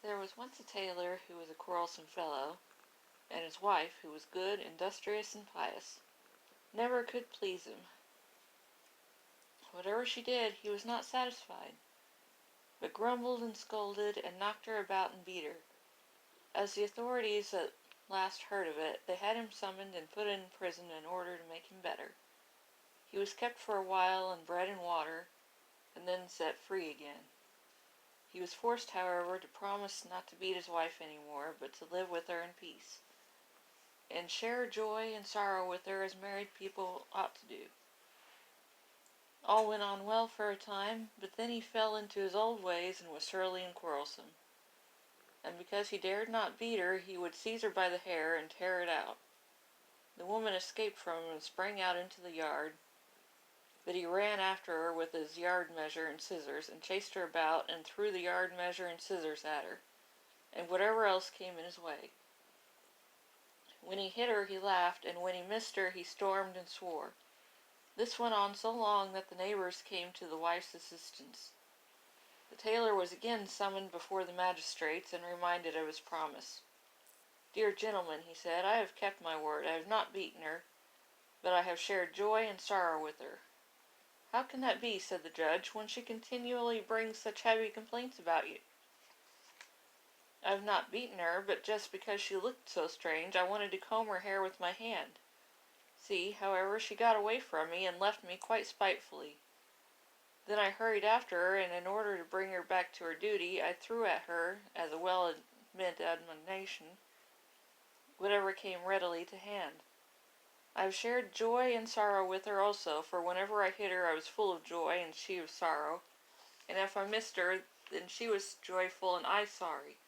There was once a tailor who was a quarrelsome fellow, and his wife, who was good, industrious, and pious, never could please him. Whatever she did, he was not satisfied, but grumbled and scolded and knocked her about and beat her. As the authorities at last heard of it, they had him summoned and put in prison in order to make him better. He was kept for a while on bread and water, and then set free again. He was forced, however, to promise not to beat his wife any more, but to live with her in peace, and share joy and sorrow with her as married people ought to do. All went on well for a time, but then he fell into his old ways and was surly and quarrelsome. And because he dared not beat her, he would seize her by the hair and tear it out. The woman escaped from him and sprang out into the yard, but he ran after her with his yard measure and scissors, and chased her about, and threw the yard measure and scissors at her, and whatever else came in his way. When he hit her, he laughed, and when he missed her, he stormed and swore. This went on so long that the neighbors came to the wife's assistance. The tailor was again summoned before the magistrates, and reminded of his promise. "Dear gentlemen," he said, "I have kept my word. I have not beaten her, but I have shared joy and sorrow with her." "How can that be," said the judge, "when she continually brings such heavy complaints about you?" "I have not beaten her, but just because she looked so strange, I wanted to comb her hair with my hand. See, however, she got away from me and left me quite spitefully. Then I hurried after her, and in order to bring her back to her duty, I threw at her, as a well-meant admonition, whatever came readily to hand. I have shared joy and sorrow with her also, for whenever I hit her I was full of joy and she of sorrow, and if I missed her, then she was joyful and I sorry."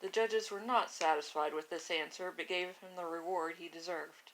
The judges were not satisfied with this answer, but gave him the reward he deserved.